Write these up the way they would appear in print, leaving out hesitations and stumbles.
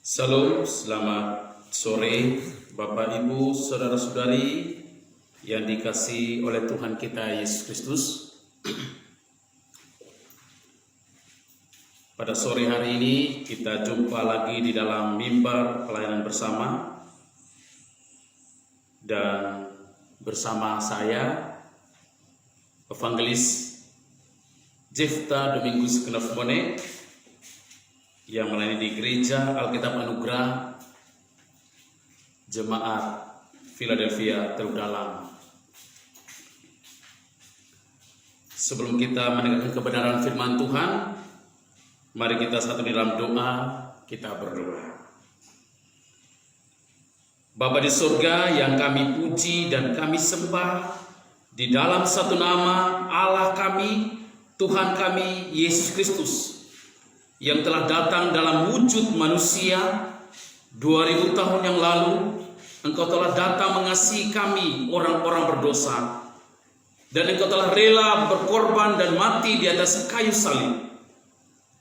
Salam, selamat sore Bapak Ibu, Saudara-saudari yang dikasihi oleh Tuhan kita Yesus Kristus. Pada sore hari ini kita jumpa lagi di dalam mimbar pelayanan bersama, dan bersama saya Evangelis Jefta Domingus Kenafmone yang melayani di Gereja Alkitab Anugerah Jemaat Philadelphia Teluk Dalam. Sebelum kita mendengarkan kebenaran firman Tuhan, mari kita satu di dalam doa, kita berdoa. Bapa di surga yang kami puji dan kami sembah, di dalam satu nama Allah kami, Tuhan kami Yesus Kristus, yang telah datang dalam wujud manusia 2000 tahun yang lalu. Engkau telah datang mengasihi kami orang-orang berdosa, dan Engkau telah rela berkorban dan mati di atas kayu salib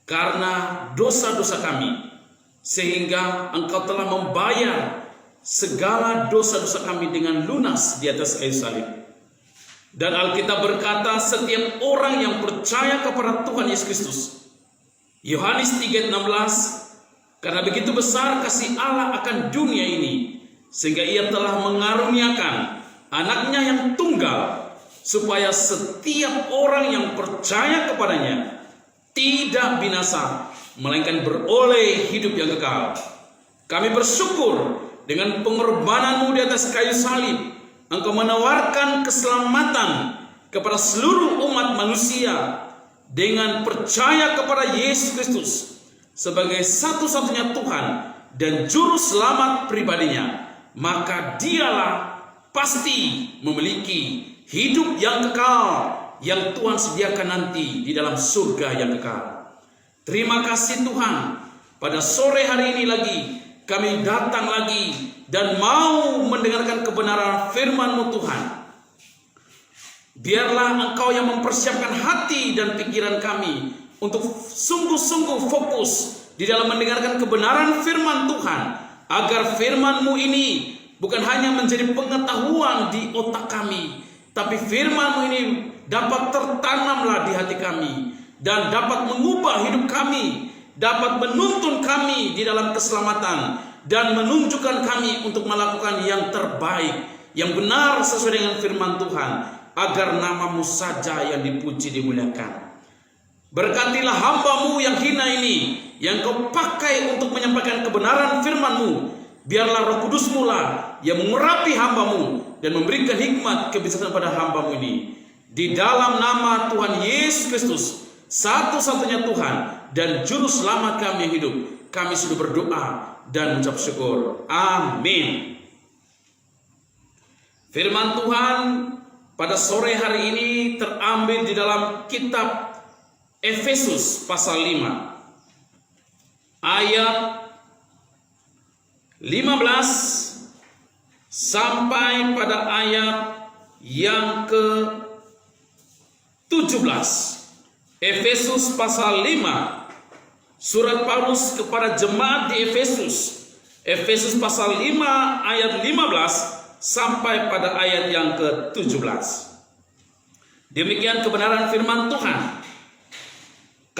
karena dosa-dosa kami, sehingga Engkau telah membayar segala dosa-dosa kami dengan lunas di atas kayu salib. Dan Alkitab berkata, setiap orang yang percaya kepada Tuhan Yesus Kristus, Yohanes 3:16, karena begitu besar kasih Allah akan dunia ini, sehingga Ia telah mengaruniakan anaknya yang tunggal, supaya setiap orang yang percaya kepadanya tidak binasa, melainkan beroleh hidup yang kekal. Kami bersyukur dengan pengorbananmu di atas kayu salib, Engkau menawarkan keselamatan kepada seluruh umat manusia dengan percaya kepada Yesus Kristus sebagai satu-satunya Tuhan dan Juru Selamat pribadinya. Maka Dialah pasti memiliki hidup yang kekal yang Tuhan sediakan nanti di dalam surga yang kekal. Terima kasih Tuhan, pada sore hari ini lagi kami datang lagi dan mau mendengarkan kebenaran firman-Mu Tuhan. Biarlah Engkau yang mempersiapkan hati dan pikiran kami untuk sungguh-sungguh fokus di dalam mendengarkan kebenaran firman Tuhan, agar firman-Mu ini bukan hanya menjadi pengetahuan di otak kami, tapi firman-Mu ini dapat tertanamlah di hati kami dan dapat mengubah hidup kami, dapat menuntun kami di dalam keselamatan dan menunjukkan kami untuk melakukan yang terbaik, yang benar sesuai dengan firman Tuhan, agar nama-Mu saja yang dipuji dimuliakan. Berkatilah hamba-Mu yang hina ini, yang Kau pakai untuk menyampaikan kebenaran firman-Mu. Biarlah Roh Kudus-Mu lah yang mengurapi hamba-Mu dan memberikan hikmat kebijaksanaan pada hamba-Mu ini. Di dalam nama Tuhan Yesus Kristus, satu-satunya Tuhan dan Juru Selamat kami yang hidup, kami sudah berdoa dan mengucap syukur. Amin. Firman Tuhan pada sore hari ini terambil di dalam kitab Efesus pasal 5 ayat 15 sampai pada ayat yang ke-17. Efesus pasal 5, surat Paulus kepada jemaat di Efesus. Efesus pasal 5 ayat 15 sampai pada ayat yang ke-17. Demikian kebenaran firman Tuhan.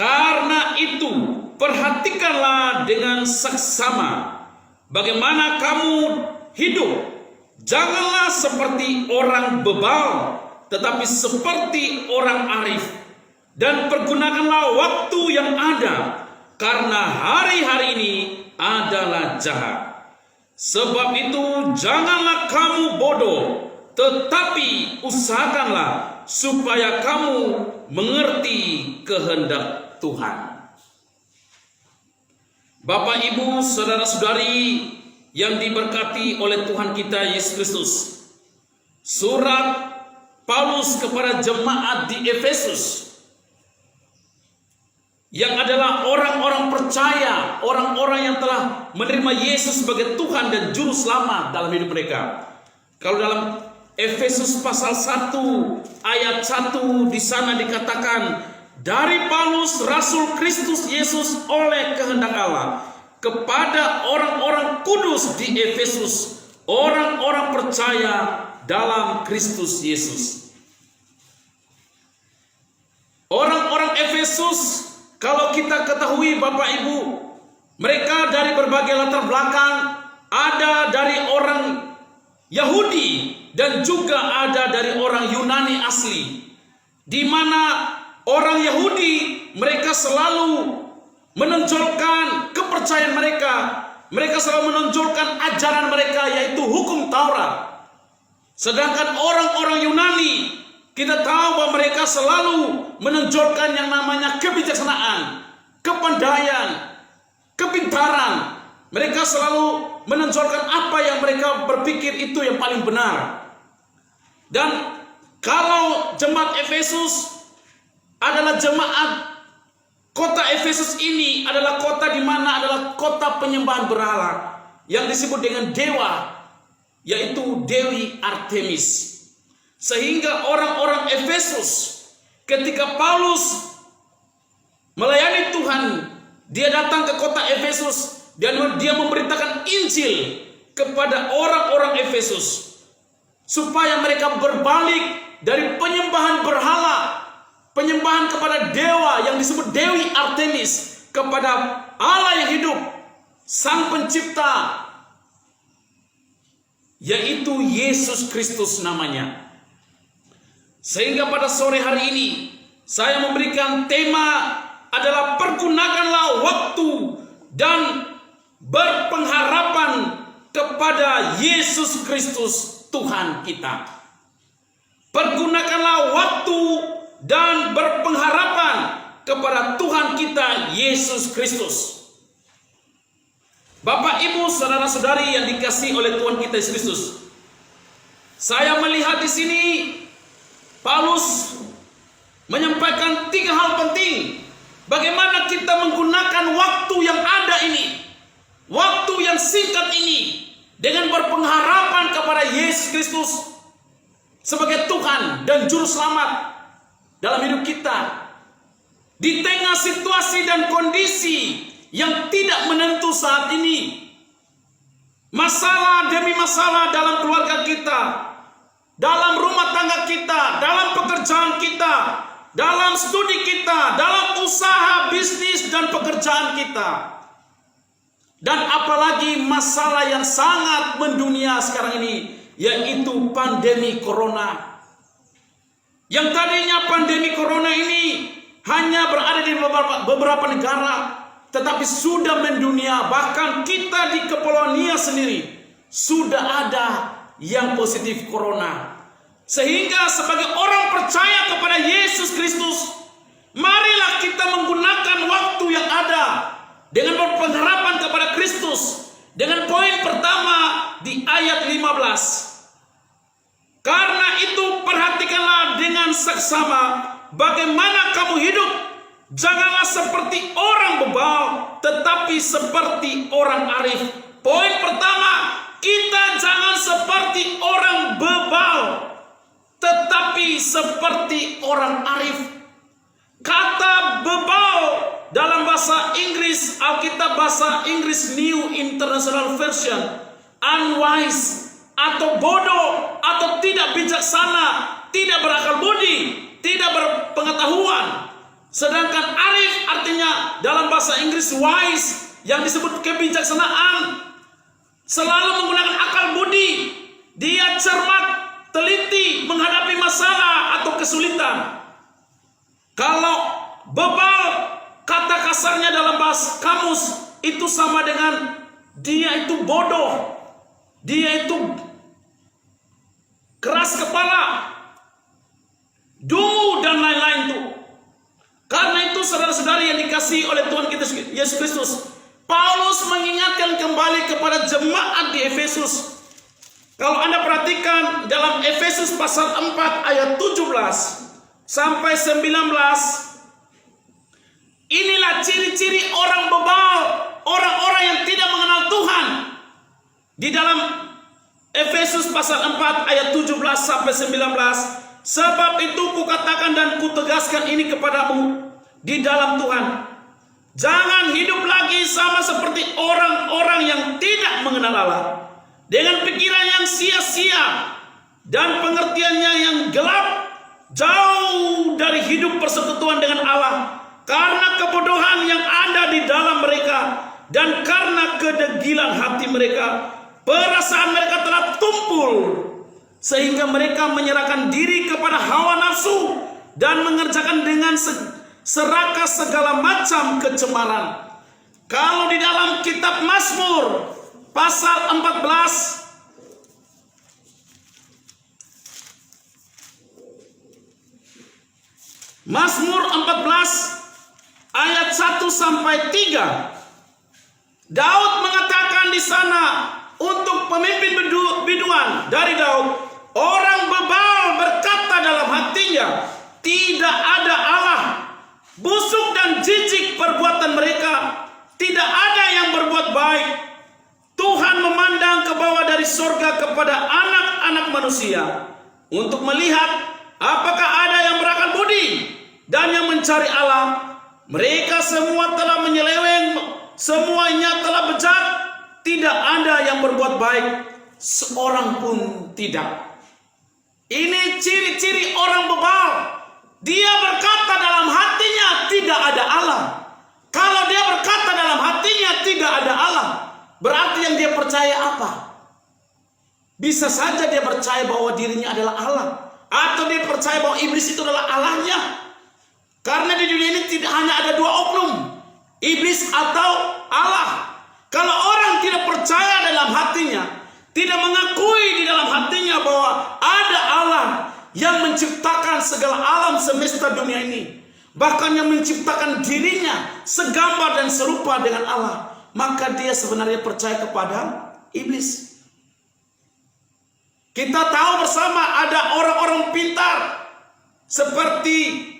Karena itu, perhatikanlah dengan saksama bagaimana kamu hidup. Janganlah seperti orang bebal, tetapi seperti orang arif. Dan pergunakanlah waktu yang ada, karena hari-hari ini adalah jahat. Sebab itu janganlah kamu bodoh, tetapi usahakanlah supaya kamu mengerti kehendak Tuhan. Bapak, Ibu, saudara-saudari yang diberkati oleh Tuhan kita Yesus Kristus, surat Paulus kepada jemaat di Efesus yang adalah orang-orang percaya, orang-orang yang telah menerima Yesus sebagai Tuhan dan Juru Selamat dalam hidup mereka. Kalau dalam Efesus pasal 1 ayat 1 di sana dikatakan, dari Paulus Rasul Kristus Yesus oleh kehendak Allah, kepada orang-orang kudus di Efesus, orang-orang percaya dalam Kristus Yesus. Orang-orang Efesus, kalau kita ketahui Bapak Ibu, mereka dari berbagai latar belakang, ada dari orang Yahudi dan juga ada dari orang Yunani asli, di mana orang Yahudi mereka selalu menonjolkan kepercayaan mereka. Mereka selalu menonjolkan ajaran mereka, yaitu hukum Taurat. Sedangkan orang-orang Yunani, kita tahu bahwa mereka selalu menonjolkan yang namanya kebijaksanaan, kepandaian, kepintaran. Mereka selalu menonjolkan apa yang mereka berpikir itu yang paling benar. Dan kalau jemaat Efesus adalah jemaat, kota Efesus ini adalah kota di mana adalah kota penyembahan berhala yang disebut dengan dewa, yaitu Dewi Artemis. Sehingga orang-orang Efesus, ketika Paulus melayani Tuhan, dia datang ke kota Efesus dan dia memberitakan Injil kepada orang-orang Efesus supaya mereka berbalik dari penyembahan berhala, penyembahan kepada dewa yang disebut Dewi Artemis, kepada Allah yang hidup, Sang Pencipta, yaitu Yesus Kristus namanya. Sehingga pada sore hari ini saya memberikan tema adalah pergunakanlah waktu dan berpengharapan kepada Yesus Kristus Tuhan kita. Pergunakanlah waktu dan berpengharapan kepada Tuhan kita Yesus Kristus. Bapak, Ibu, saudara-saudari yang dikasihi oleh Tuhan kita Yesus Kristus, saya melihat di sini Paulus menyampaikan 3 hal penting. Bagaimana kita menggunakan waktu yang ada ini, waktu yang singkat ini, dengan berpengharapan kepada Yesus Kristus sebagai Tuhan dan Juru Selamat dalam hidup kita. Di tengah situasi dan kondisi yang tidak menentu saat ini, masalah demi masalah dalam keluarga kita, dalam rumah tangga kita, dalam pekerjaan kita, dalam studi kita, dalam usaha, bisnis, dan pekerjaan kita. Dan apalagi masalah yang sangat mendunia sekarang ini, yaitu pandemi corona. Yang tadinya pandemi corona ini hanya berada di beberapa negara, tetapi sudah mendunia. Bahkan kita di Kepulauan Nia sendiri sudah ada yang positif corona. Sehingga sebagai orang percaya kepada Yesus Kristus, marilah kita menggunakan waktu yang ada dengan berpengharapan kepada Kristus. Dengan poin pertama di ayat 15. Karena itu perhatikanlah dengan seksama bagaimana kamu hidup. Janganlah seperti orang bebal, tetapi seperti orang arif. Poin pertama, kita jangan seperti orang bebal, tetapi seperti orang arif. Kata bebal dalam bahasa Inggris, Alkitab bahasa Inggris New International Version, unwise atau bodoh atau tidak bijaksana, tidak berakal budi, tidak berpengetahuan. Sedangkan arif artinya dalam bahasa Inggris wise, yang disebut kebijaksanaan, selalu menggunakan akal budi. Dia cermat, teliti menghadapi masalah atau kesulitan. Kalau bebal, kata kasarnya dalam bahasa kamus itu sama dengan dia itu bodoh, dia itu keras kepala, dungu dan lain-lain tuh. Karena itu saudara-saudari yang dikasihi oleh Tuhan kita Yesus Kristus, Paulus mengingatkan kembali kepada jemaat di Efesus. Kalau Anda perhatikan dalam Efesus pasal 4 ayat 17 sampai 19, inilah ciri-ciri orang bebal, orang-orang yang tidak mengenal Tuhan. Di dalam Efesus pasal 4 ayat 17 sampai 19, sebab itu kukatakan dan kutegaskan ini kepadamu di dalam Tuhan, Jangan hidup lagi sama seperti orang-orang yang tidak mengenal Allah, dengan pikiran yang sia-sia dan pengertiannya yang gelap, jauh dari hidup persekutuan dengan Allah, karena kebodohan yang ada di dalam mereka dan karena kedegilan hati mereka. Perasaan mereka telah tumpul sehingga mereka menyerahkan diri kepada hawa nafsu dan mengerjakan dengan serakah segala macam kecemaran. Kalau di dalam kitab Mazmur pasal 14 Mazmur 14 ayat 1 sampai 3, Daud mengatakan di sana untuk pemimpin biduan dari Daud, orang bebal berkata dalam hatinya, tidak ada Allah. Busuk dan jijik perbuatan mereka, tidak ada yang berbuat baik. Tuhan memandang ke bawah dari surga kepada anak-anak manusia untuk melihat apakah ada yang berakal budi dan yang mencari Allah. Mereka semua telah menyeleweng, semuanya telah bejat, tidak ada yang berbuat baik, seorang pun tidak. Ini ciri-ciri orang bebal. Dia berkata dalam hatinya tidak ada Allah. Kalau dia berkata dalam hatinya tidak ada Allah, berarti yang dia percaya apa? Bisa saja dia percaya bahwa dirinya adalah Allah, atau dia percaya bahwa iblis itu adalah Allahnya. Karena di dunia ini tidak hanya ada dua oknum, iblis atau Allah. Kalau orang tidak percaya dalam hatinya, tidak mengakui di dalam hatinya bahwa ada Allah yang menciptakan segala alam semesta dunia ini, bahkan yang menciptakan dirinya segambar dan serupa dengan Allah, maka dia sebenarnya percaya kepada iblis. Kita tahu bersama ada orang-orang pintar seperti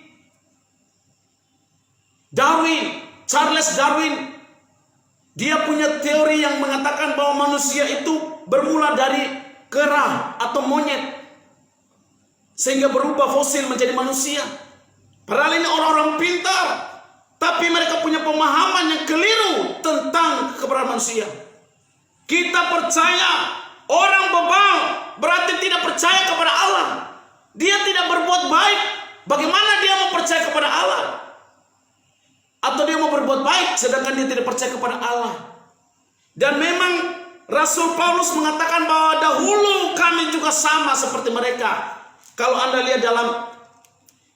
Charles Darwin. Dia punya teori yang mengatakan bahwa manusia itu bermula dari kera atau monyet, sehingga berubah fosil menjadi manusia. Padahal ini orang-orang pintar, tapi mereka punya pemahaman yang keliru tentang keberadaan manusia. Kita percaya orang bebal berarti tidak percaya kepada Allah. Dia tidak berbuat baik. Bagaimana dia mau percaya kepada Allah? Atau dia mau berbuat baik sedangkan dia tidak percaya kepada Allah. Dan memang Rasul Paulus mengatakan bahwa dahulu kami juga sama seperti mereka. Kalau Anda lihat dalam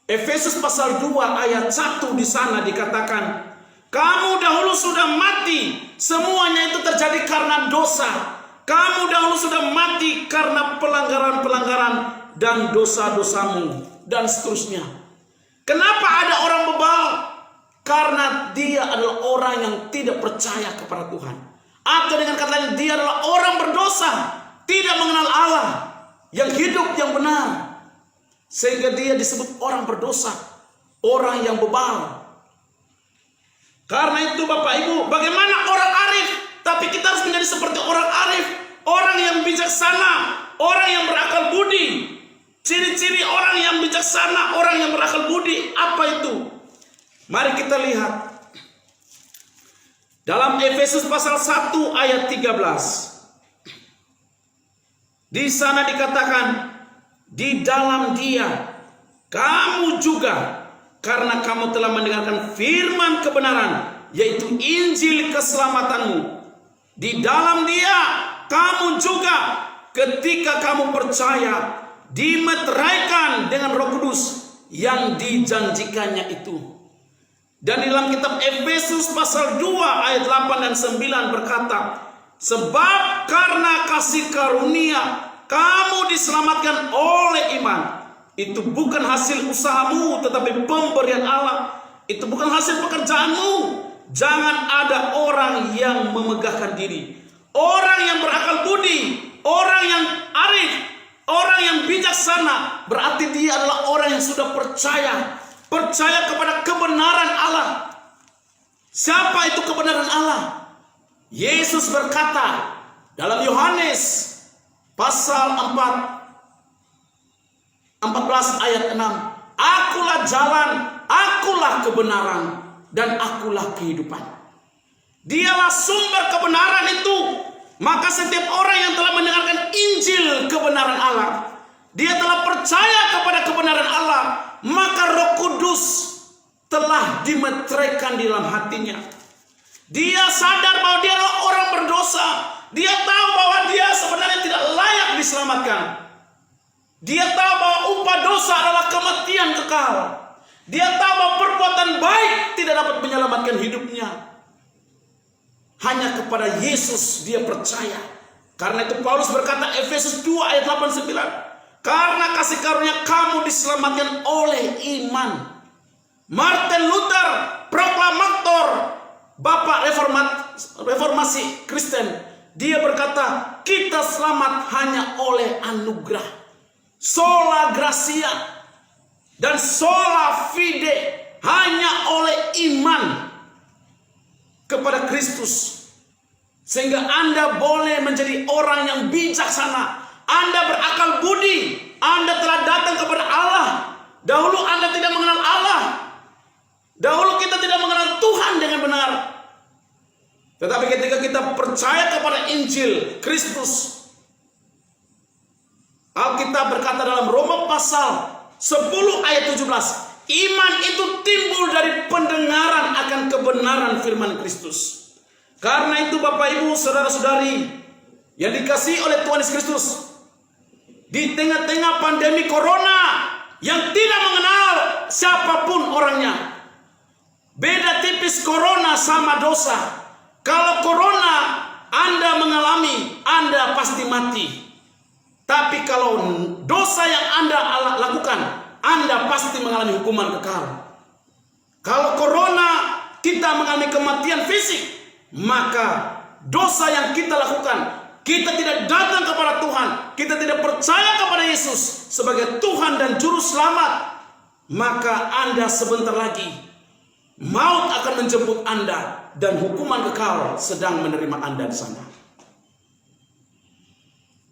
Efesus pasal 2 ayat 1, di sana dikatakan, kamu dahulu sudah mati, semuanya itu terjadi karena dosa. Kamu dahulu sudah mati karena pelanggaran-pelanggaran dan dosa-dosamu, dan seterusnya. Kenapa ada orang bebal? Karena dia adalah orang yang tidak percaya kepada Tuhan. Atau dengan kata lain, dia adalah orang berdosa, tidak mengenal Allah yang hidup, yang benar. Sehingga dia disebut orang berdosa, orang yang bebal. Karena itu Bapak Ibu, bagaimana orang arif? Tapi kita harus menjadi seperti orang arif, orang yang bijaksana, orang yang berakal budi. Ciri-ciri orang yang bijaksana, orang yang berakal budi, apa itu? Mari kita lihat dalam Efesus pasal 1 ayat 13. Di sana dikatakan, di dalam Dia kamu juga, karena kamu telah mendengarkan firman kebenaran, yaitu Injil keselamatanmu. Di dalam Dia kamu juga, ketika kamu percaya, dimeteraikan dengan Roh Kudus yang dijanjikannya itu. Dan di dalam kitab Efesus pasal 2 ayat 8 dan 9 berkata, sebab karena kasih karunia kamu diselamatkan oleh iman. Itu bukan hasil usahamu, tetapi pemberian Allah. Itu bukan hasil pekerjaanmu. Jangan ada orang yang memegahkan diri. Orang yang berakal budi, orang yang arif, orang yang bijaksana, berarti dia adalah orang yang sudah percaya kepada kebenaran Allah. Siapa itu kebenaran Allah? Yesus berkata dalam Yohanes pasal 14 ayat 6, akulah jalan, akulah kebenaran, dan akulah kehidupan. Dialah sumber kebenaran itu. Maka setiap orang yang telah mendengarkan Injil kebenaran Allah, dia telah percaya kepada kebenaran Allah, maka Roh Kudus telah dimeteraikan di dalam hatinya. Dia sadar bahwa dia adalah orang berdosa. Dia tahu bahwa dia sebenarnya tidak layak diselamatkan. Dia tahu bahwa upah dosa adalah kematian kekal. Dia tahu bahwa perbuatan baik tidak dapat menyelamatkan hidupnya. Hanya kepada Yesus dia percaya. Karena itu Paulus berkata Efesus 2 ayat 89. Karena kasih karunia kamu diselamatkan oleh iman. Martin Luther, proklamator, bapak reformasi Kristen, dia berkata kita selamat hanya oleh anugerah. Sola gratia dan sola fide, hanya oleh iman kepada Kristus. Sehingga Anda boleh menjadi orang yang bijaksana. Anda berakal budi. Anda telah datang kepada Allah. Dahulu Anda tidak mengenal Allah. Dahulu kita tidak mengenal Tuhan dengan benar. Tetapi ketika kita percaya kepada Injil Kristus, Alkitab berkata dalam Roma pasal 10 ayat 17, iman itu timbul dari pendengaran akan kebenaran firman Kristus. Karena itu Bapak Ibu saudara-saudari yang dikasihi oleh Tuhan Yesus Kristus, di tengah-tengah pandemi corona yang tidak mengenal siapapun orangnya. Beda tipis corona sama dosa. Kalau corona Anda mengalami, Anda pasti mati. Tapi kalau dosa yang Anda lakukan, Anda pasti mengalami hukuman kekal. Kalau corona kita mengalami kematian fisik, maka dosa yang kita lakukan, kita tidak datang kepada Tuhan, kita tidak percaya kepada Yesus sebagai Tuhan dan Juru Selamat, maka Anda sebentar lagi maut akan menjemput Anda dan hukuman kekal sedang menerima Anda di sana.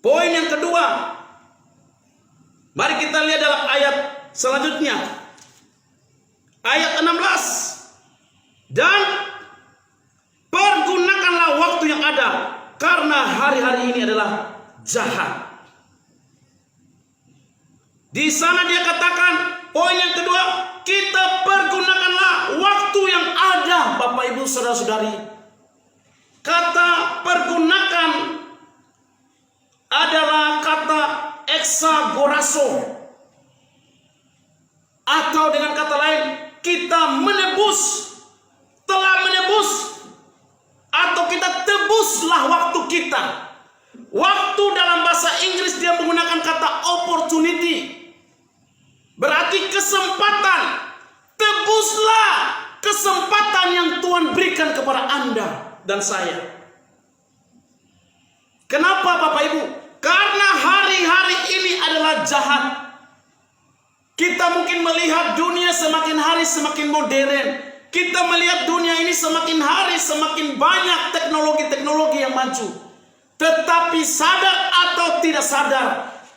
Poin yang kedua, mari kita lihat dalam ayat selanjutnya, ayat 16. Dan pergunakanlah waktu yang ada, karena hari-hari ini adalah jahat. Di sana dia katakan, poin yang kedua, kita pergunakanlah waktu yang ada, Bapak Ibu saudara-saudari. Kata pergunakan adalah kata exagorazo, atau dengan kata lain, kita menebus, telah menebus, atau kita tebuslah waktu kita. Waktu dalam bahasa Inggris dia menggunakan kata opportunity, berarti kesempatan. Tebuslah kesempatan yang Tuhan berikan kepada Anda dan saya. Kenapa Bapak Ibu? Karena hari-hari ini adalah jahat. Kita mungkin melihat dunia semakin hari semakin modern. Kita melihat dunia ini semakin hari semakin banyak teknologi-teknologi yang maju. Tetapi sadar atau tidak sadar,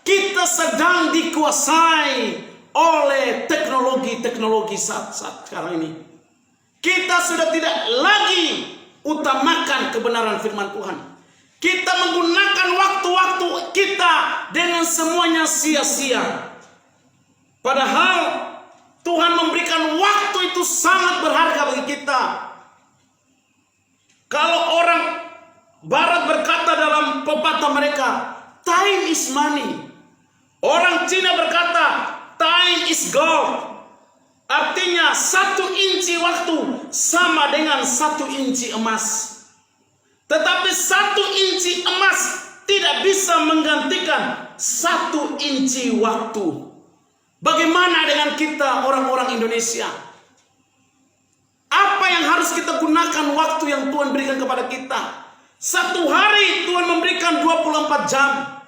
kita sedang dikuasai oleh teknologi-teknologi saat sekarang ini. Kita sudah tidak lagi utamakan kebenaran firman Tuhan. Kita menggunakan waktu-waktu kita dengan semuanya sia-sia. Padahal Tuhan memberikan waktu itu sangat berharga bagi kita. Kalau orang Barat berkata dalam pepatah mereka, time is money. Orang Cina berkata, time is gold. Artinya 1 inci waktu sama dengan 1 inci emas. Tetapi 1 inci emas tidak bisa menggantikan 1 inci waktu. Bagaimana dengan kita orang-orang Indonesia? Apa yang harus kita gunakan waktu yang Tuhan berikan kepada kita? 1 hari Tuhan memberikan 24 jam.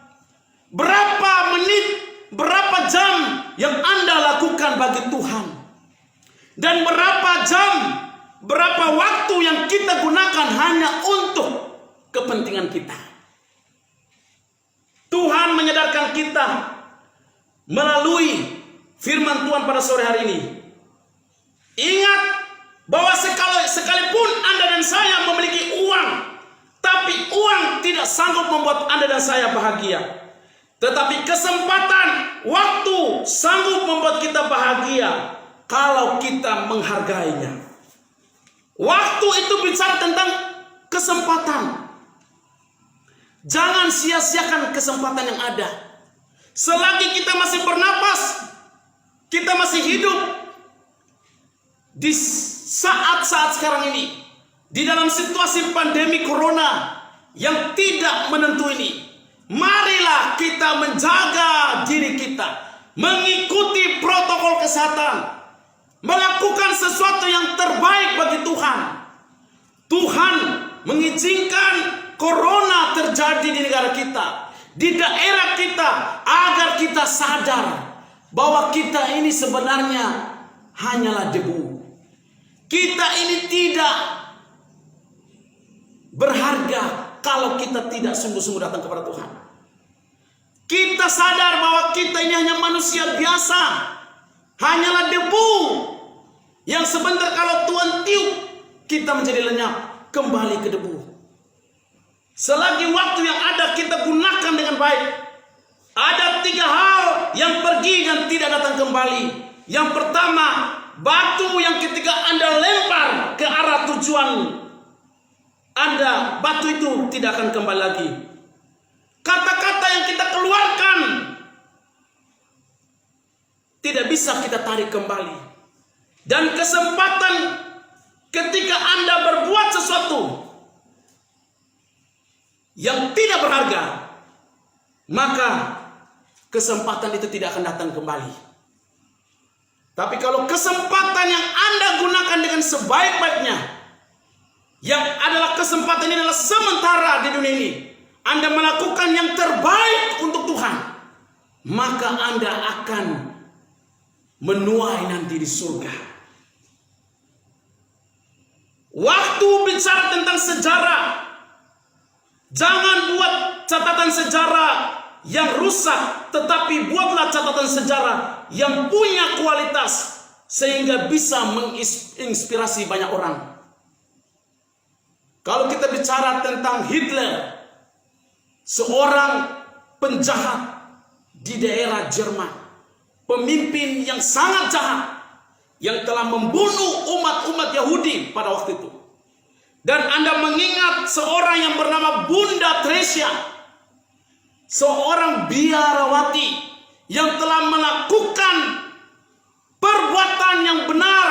Berapa menit, berapa jam yang Anda lakukan bagi Tuhan? Dan berapa jam, berapa waktu yang kita gunakan hanya untuk kepentingan kita? Tuhan menyadarkan kita melalui firman Tuhan pada sore hari ini. Ingat bahwa saya memiliki uang, tapi uang tidak sanggup membuat Anda dan saya bahagia. Tetapi kesempatan, waktu sanggup membuat kita bahagia kalau kita menghargainya. Waktu itu bicara tentang kesempatan. Jangan sia-siakan kesempatan yang ada. Selagi kita masih bernapas, kita masih hidup di saat-saat sekarang ini, di dalam situasi pandemi corona yang tidak menentu ini, marilah kita menjaga diri kita, mengikuti protokol kesehatan, melakukan sesuatu yang terbaik bagi Tuhan. Tuhan mengizinkan corona terjadi di negara kita, di daerah kita, agar kita sadar bahwa kita ini sebenarnya hanyalah debu. Kita ini tidak berharga kalau kita tidak sungguh-sungguh datang kepada Tuhan. Kita sadar bahwa kita ini hanya manusia biasa, hanyalah debu yang sebentar kalau Tuhan tiup, kita menjadi lenyap, kembali ke debu. Selagi waktu yang ada kita gunakan dengan baik. Ada 3 hal yang pergi dan tidak datang kembali. Yang pertama, batu yang ketika Anda lempar ke arah tujuan Anda, batu itu tidak akan kembali lagi. Kata-kata yang kita keluarkan tidak bisa kita tarik kembali. Dan kesempatan ketika Anda berbuat sesuatu yang tidak berharga, maka kesempatan itu tidak akan datang kembali. Tapi kalau kesempatan yang Anda gunakan dengan sebaik-baiknya, yang adalah kesempatan ini adalah sementara di dunia ini, Anda melakukan yang terbaik untuk Tuhan, maka Anda akan menuai nanti di surga. Waktu bicara tentang sejarah, jangan buat catatan sejarah yang rusak, tetapi buatlah catatan sejarah yang punya kualitas sehingga bisa menginspirasi banyak orang. Kalau kita bicara tentang Hitler, seorang penjahat di daerah Jerman, pemimpin yang sangat jahat, yang telah membunuh umat-umat Yahudi pada waktu itu. Dan Anda mengingat seorang yang bernama Bunda Tresia, seorang biarawati yang telah melakukan perbuatan yang benar,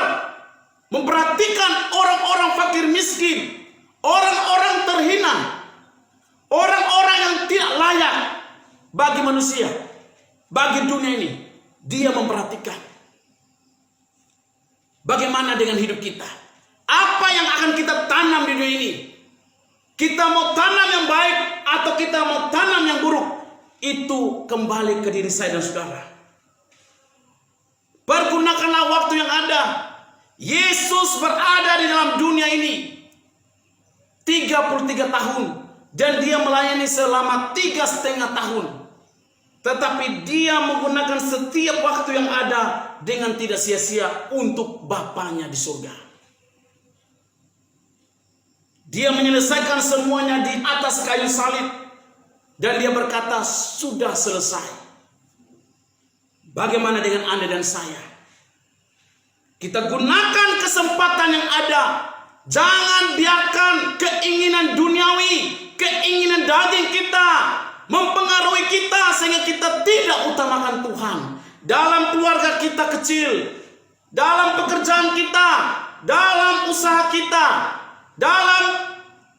memperhatikan orang-orang fakir miskin, orang-orang terhina, orang-orang yang tidak layak bagi manusia, bagi dunia ini. Dia memperhatikan. Bagaimana dengan hidup kita? Apa yang akan kita tanam di dunia ini? Kita mau tanam yang baik atau kita mau tanam yang buruk? Itu kembali ke diri saya dan saudara. Pergunakanlah waktu yang ada. Yesus berada di dalam dunia ini 33 tahun. Dan dia melayani selama 3,5 tahun. Tetapi dia menggunakan setiap waktu yang ada dengan tidak sia-sia untuk Bapaknya di surga. Dia menyelesaikan semuanya di atas kayu salib. Dan dia berkata, sudah selesai. Bagaimana dengan Anda dan saya? Kita gunakan kesempatan yang ada. Jangan biarkan keinginan duniawi, keinginan daging kita mempengaruhi kita sehingga kita tidak utamakan Tuhan. Dalam keluarga kita kecil, dalam pekerjaan kita, dalam usaha kita, dalam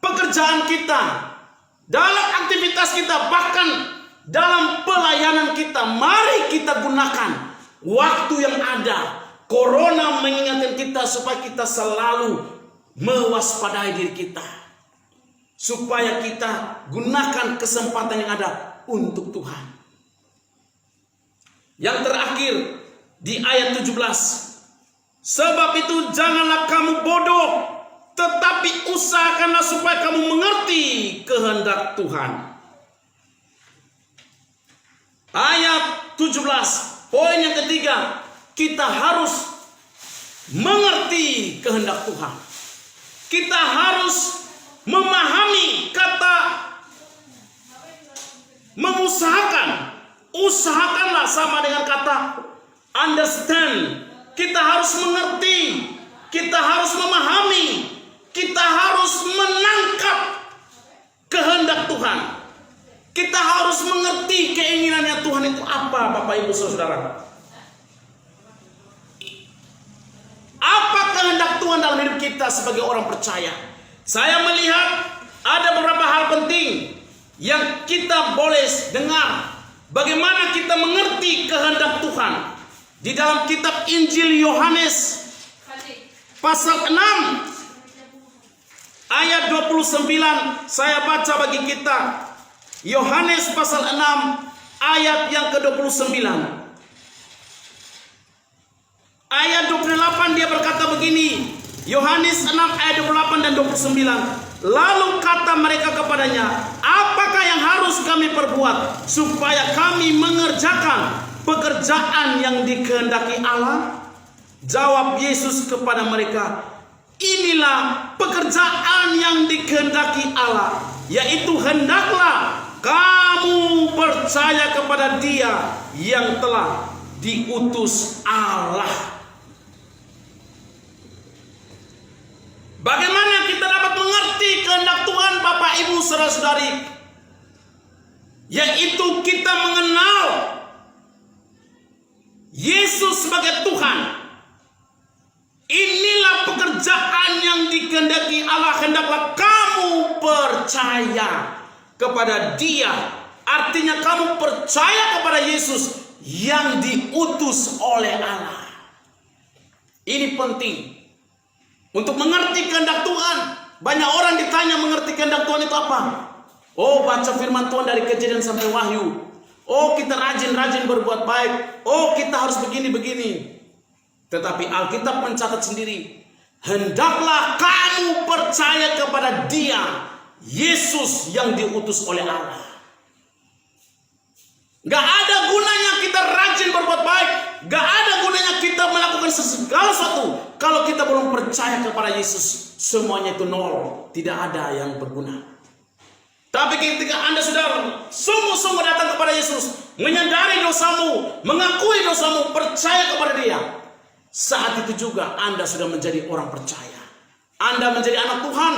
pekerjaan kita, dalam aktivitas kita, bahkan dalam pelayanan kita. Mari kita gunakan waktu yang ada. Corona mengingatkan kita supaya kita selalu mewaspadai diri kita, supaya kita gunakan kesempatan yang ada untuk Tuhan. Yang terakhir di ayat 17, sebab itu janganlah kamu bodoh, tetapi usahakanlah supaya kamu mengerti kehendak Tuhan. Ayat 17, poin yang ketiga, kita harus mengerti kehendak Tuhan. kita harus memahami kata mengusahakan. Usahakanlah sama dengan kata understand. Kita harus mengerti, kita harus memahami, kita harus menangkap kehendak Tuhan. Kita harus mengerti keinginannya Tuhan itu apa, Bapak Ibu Saudara. Apa kehendak Tuhan dalam hidup kita sebagai orang percaya? Saya melihat ada beberapa hal penting yang kita boleh dengar. Bagaimana kita mengerti kehendak Tuhan. Di dalam kitab Injil Yohanes pasal 6 ayat 29, saya baca bagi kita. Yohanes pasal 6 ayat yang ke-29. Ayat 28 dia berkata begini. Yohanes 6 ayat 28 dan 29. Lalu kata mereka kepadanya, apakah yang harus kami perbuat supaya kami mengerjakan pekerjaan yang dikehendaki Allah? Jawab Yesus kepada mereka, inilah pekerjaan yang dikehendaki Allah, yaitu hendaklah kamu percaya kepada Dia yang telah diutus Allah. Bagaimana kita dapat mengerti kehendak Tuhan, Bapak Ibu Saudara-saudari? Yaitu kita mengenal Yesus sebagai Tuhan. Inilah pekerjaan yang dikehendaki Allah, hendaklah kamu percaya kepada Dia. Artinya kamu percaya kepada Yesus yang diutus oleh Allah. Ini penting untuk mengerti kehendak Tuhan. Banyak orang ditanya mengerti kehendak Tuhan itu apa? Oh, baca firman Tuhan dari Kejadian sampai Wahyu. Oh, kita rajin-rajin berbuat baik. Oh, kita harus begini-begini. Tetapi Alkitab mencatat sendiri, hendaklah kamu percaya kepada Dia, Yesus yang diutus oleh Allah. Gak ada gunanya kita rajin berbuat baik. Gak ada gunanya kita melakukan segala sesuatu kalau kita belum percaya kepada Yesus. Semuanya itu nol. Tidak ada yang berguna. Tapi ketika Anda sudah sungguh-sungguh datang kepada Yesus, menyadari dosamu, mengakui dosamu, percaya kepada Dia, saat itu juga Anda sudah menjadi orang percaya. Anda menjadi anak Tuhan.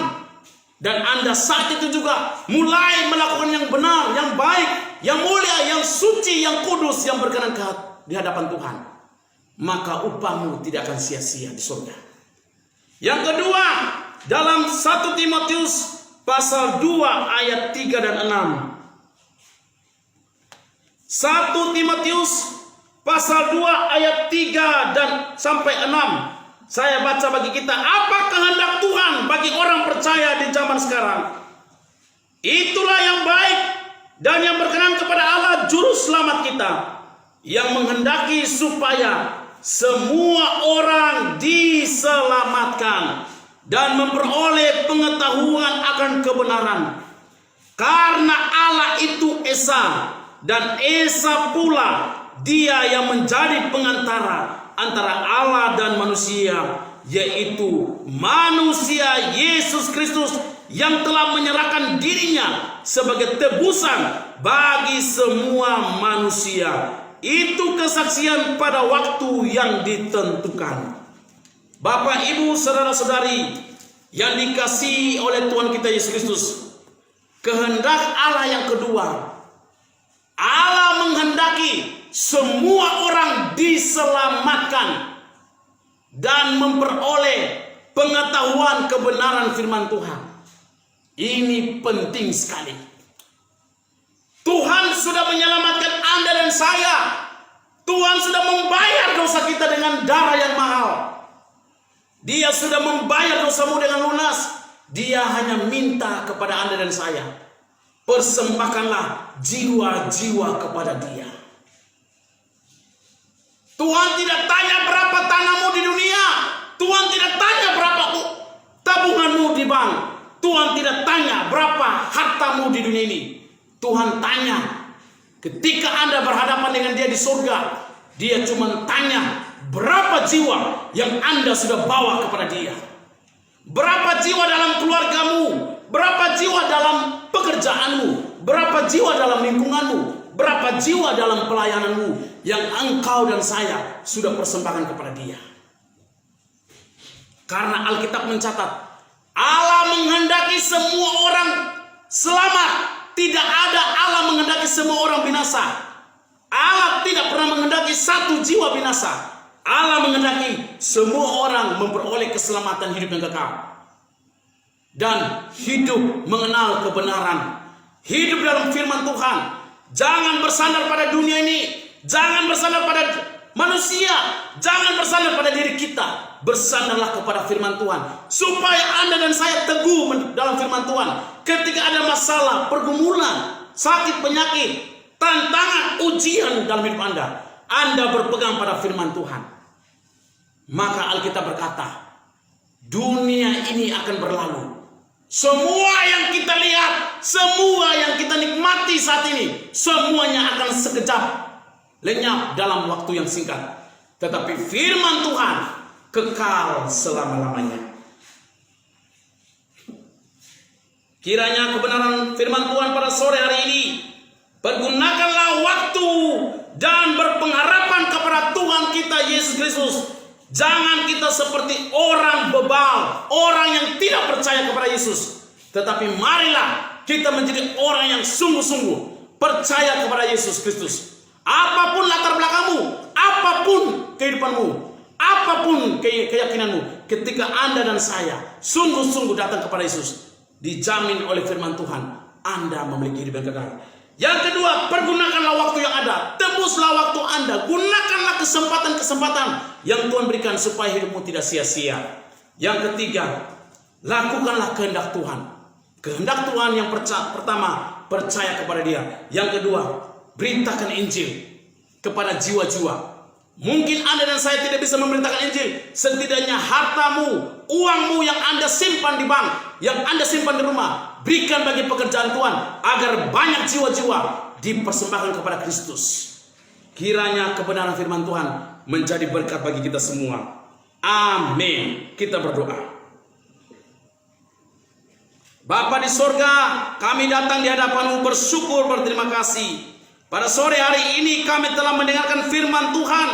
Dan Anda saat itu juga mulai melakukan yang benar, yang baik, yang mulia, yang suci, yang kudus, yang berkenan di hadapan Tuhan. Maka upahmu tidak akan sia-sia di surga. Yang kedua, dalam 1 Timotius pasal 2 ayat 3 dan 6. 1 Timotius pasal 2 ayat 3 dan sampai 6. Saya baca bagi kita, apa kehendak Tuhan bagi orang percaya di zaman sekarang? Itulah yang baik dan yang berkenan kepada Allah juru selamat kita, yang menghendaki supaya semua orang diselamatkan dan memperoleh pengetahuan akan kebenaran. Karena Allah itu Esa, dan Esa pula Dia yang menjadi pengantara antara Allah dan manusia, yaitu manusia Yesus Kristus yang telah menyerahkan dirinya sebagai tebusan bagi semua manusia. Itu kesaksian pada waktu yang ditentukan. Bapak, Ibu, saudara-saudari yang dikasihi oleh Tuhan kita Yesus Kristus, kehendak Allah yang kedua, Allah menghendaki semua orang diselamatkan dan memperoleh pengetahuan kebenaran firman Tuhan. Ini penting sekali. Tuhan sudah menyelamatkan Anda dan saya. Tuhan sudah membayar dosa kita dengan darah yang mahal. Dia sudah membayar dosamu dengan lunas. Dia hanya minta kepada Anda dan saya, persembahkanlah jiwa-jiwa kepada Dia. Tuhan tidak tanya berapa tanahmu di dunia. Tuhan tidak tanya berapa tabunganmu di bank. Tuhan tidak tanya berapa hartamu di dunia ini. Tuhan tanya ketika Anda berhadapan dengan Dia di surga, Dia cuma tanya berapa jiwa yang Anda sudah bawa kepada Dia. Berapa Berapa jiwa dalam keluargamu? Berapa jiwa dalam pekerjaanmu? Berapa jiwa dalam lingkunganmu? Berapa jiwa dalam pelayananmu yang engkau dan saya sudah persembahkan kepada Dia? Karena Alkitab mencatat, Allah menghendaki semua orang selamat. Tidak ada Allah menghendaki semua orang binasa. Allah tidak pernah menghendaki satu jiwa binasa. Allah menghendaki semua orang memperoleh keselamatan hidup yang kekal. Dan hidup mengenal kebenaran. Hidup dalam firman Tuhan. Jangan bersandar pada dunia ini. Jangan bersandar pada manusia. Jangan bersandar pada diri kita. Bersandarlah kepada firman Tuhan. Supaya Anda dan saya teguh dalam firman Tuhan. Ketika ada masalah, pergumulan, sakit, penyakit, tantangan, ujian dalam hidup Anda berpegang pada firman Tuhan. Maka Alkitab berkata, dunia ini akan berlalu. Semua yang kita lihat, semua yang kita nikmati saat ini, semuanya akan sekejap lenyap dalam waktu yang singkat. Tetapi firman Tuhan kekal selama-lamanya. Kiranya kebenaran firman Tuhan pada sore hari ini, pergunakanlah waktu dan berpengharapan kepada Tuhan kita Yesus Kristus. Jangan kita seperti orang bebal, orang yang tidak percaya kepada Yesus. Tetapi marilah kita menjadi orang yang sungguh-sungguh percaya kepada Yesus Kristus. Apapun latar belakangmu, apapun kehidupanmu, apapun keyakinanmu, ketika Anda dan saya sungguh-sungguh datang kepada Yesus, dijamin oleh firman Tuhan, Anda memiliki hidup yang kekal. Yang kedua, pergunakanlah waktu yang ada. Tebuslah waktu Anda. Gunakanlah kesempatan-kesempatan yang Tuhan berikan supaya hidupmu tidak sia-sia. Yang ketiga, lakukanlah kehendak Tuhan. Kehendak Tuhan yang pertama, percaya kepada Dia. Yang kedua, beritakan Injil kepada jiwa-jiwa. Mungkin Anda dan saya tidak bisa memberitakan Injil. Setidaknya hartamu, uangmu yang Anda simpan di bank, yang Anda simpan di rumah, berikan bagi pekerjaan Tuhan agar banyak jiwa-jiwa dipersembahkan kepada Kristus. Kiranya kebenaran firman Tuhan menjadi berkat bagi kita semua. Amin. Kita berdoa. Bapa di sorga, kami datang di hadapan-Mu bersyukur, berterima kasih. Pada sore hari ini kami telah mendengarkan firman Tuhan,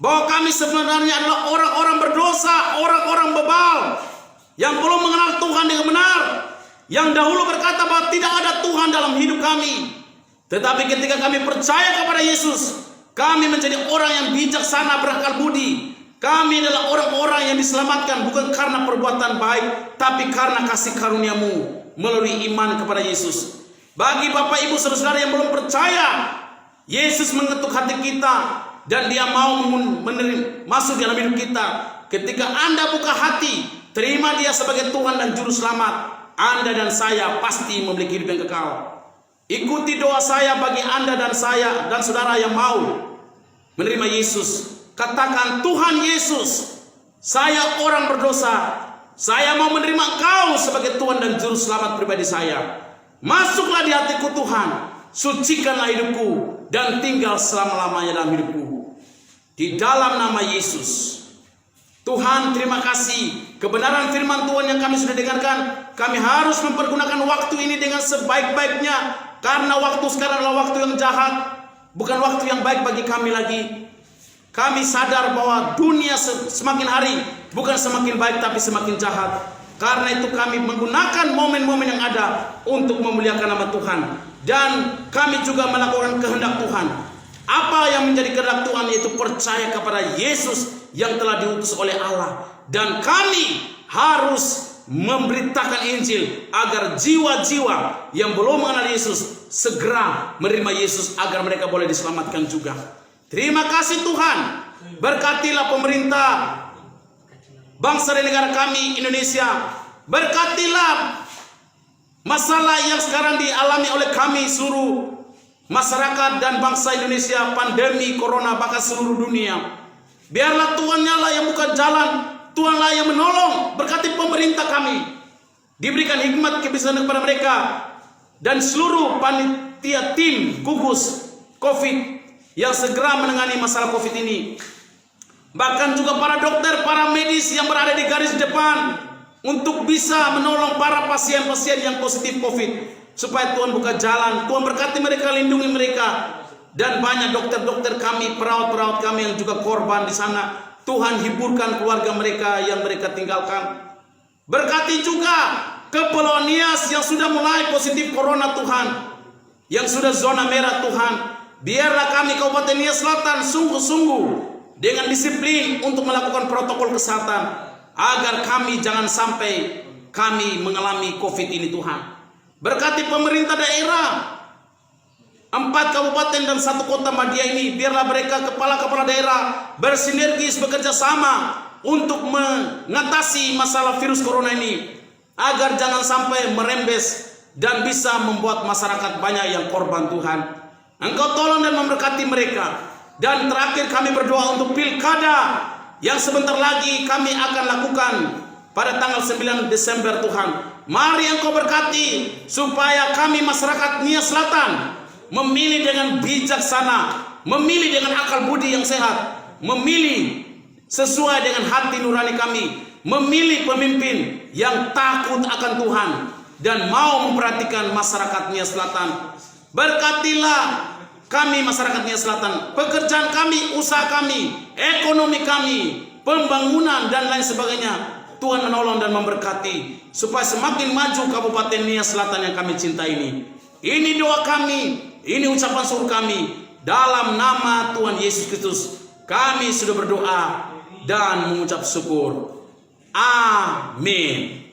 bahwa kami sebenarnya adalah orang-orang berdosa, orang-orang bebal, yang belum mengenal Tuhan dengan benar, yang dahulu berkata bahwa tidak ada Tuhan dalam hidup kami. Tetapi ketika kami percaya kepada Yesus, kami menjadi orang yang bijaksana, berakal budi. Kami adalah orang-orang yang diselamatkan bukan karena perbuatan baik, tapi karena kasih karunia-Mu melalui iman kepada Yesus. Bagi Bapak Ibu saudara-saudara yang belum percaya, Yesus mengetuk hati kita dan Dia mau masuk dalam hidup kita. Ketika Anda buka hati, terima Dia sebagai Tuhan dan Juru Selamat, Anda dan saya pasti memiliki hidup yang kekal. Ikuti doa saya bagi Anda dan saya dan saudara yang mau menerima Yesus. Katakan, Tuhan Yesus, saya orang berdosa. Saya mau menerima Engkau sebagai Tuhan dan Juru Selamat pribadi saya. Masuklah di hatiku Tuhan, sucikanlah hidupku dan tinggal selama-lamanya dalam hidupku. Di dalam nama Yesus. Tuhan, terima kasih. Kebenaran firman Tuhan yang kami sudah dengarkan, kami harus mempergunakan waktu ini dengan sebaik-baiknya. Karena waktu sekarang adalah waktu yang jahat, bukan waktu yang baik bagi kami lagi. Kami sadar bahwa dunia semakin hari bukan semakin baik tapi semakin jahat. Karena itu kami menggunakan momen-momen yang ada untuk memuliakan nama Tuhan. Dan kami juga melakukan kehendak Tuhan. Apa yang menjadi kehendak Tuhan, yaitu percaya kepada Yesus yang telah diutus oleh Allah. Dan kami harus memberitakan Injil agar jiwa-jiwa yang belum mengenal Yesus segera menerima Yesus agar mereka boleh diselamatkan juga. Terima kasih Tuhan. Berkatilah pemerintah bangsa dan negara kami Indonesia. Berkatilah masalah yang sekarang dialami oleh kami seluruh masyarakat dan bangsa Indonesia, pandemi corona bahkan seluruh dunia. Biarlah Tuhannya lah yang buka jalan, Tuhanlah yang menolong. Berkati pemerintah kami, diberikan hikmat kebijaksanaan kepada mereka dan seluruh panitia tim gugus COVID yang segera menangani masalah COVID ini. Bahkan juga para dokter, para medis yang berada di garis depan untuk bisa menolong para pasien-pasien yang positif COVID. Supaya Tuhan buka jalan, Tuhan berkati mereka, lindungi mereka. Dan banyak dokter-dokter kami, perawat-perawat kami yang juga korban di sana. Tuhan hiburkan keluarga mereka yang mereka tinggalkan. Berkati juga Kepulauan Nias yang sudah mulai positif corona Tuhan, yang sudah zona merah Tuhan. Biarlah kami Kabupaten Nias Selatan sungguh-sungguh dengan disiplin untuk melakukan protokol kesehatan, agar kami jangan sampai kami mengalami COVID ini Tuhan. Berkati pemerintah daerah 4 kabupaten dan 1 kota Madia ini, biarlah mereka kepala-kepala daerah bersinergis bekerja sama untuk mengatasi masalah virus corona ini, agar jangan sampai merembes dan bisa membuat masyarakat banyak yang korban Tuhan. Engkau tolong dan memberkati mereka. Dan terakhir kami berdoa untuk pilkada yang sebentar lagi kami akan lakukan pada tanggal 9 Desember Tuhan. Mari Engkau berkati supaya kami masyarakat Nias Selatan memilih dengan bijaksana, memilih dengan akal budi yang sehat, memilih sesuai dengan hati nurani kami, memilih pemimpin yang takut akan Tuhan dan mau memperhatikan masyarakat Nias Selatan. Berkatilah kami masyarakat Nias Selatan, pekerjaan kami, usaha kami, ekonomi kami, pembangunan dan lain sebagainya. Tuhan menolong dan memberkati supaya semakin maju Kabupaten Nias Selatan yang kami cintai ini. Ini doa kami, ini ucapan syukur kami. Dalam nama Tuhan Yesus Kristus kami sudah berdoa dan mengucap syukur. Amin.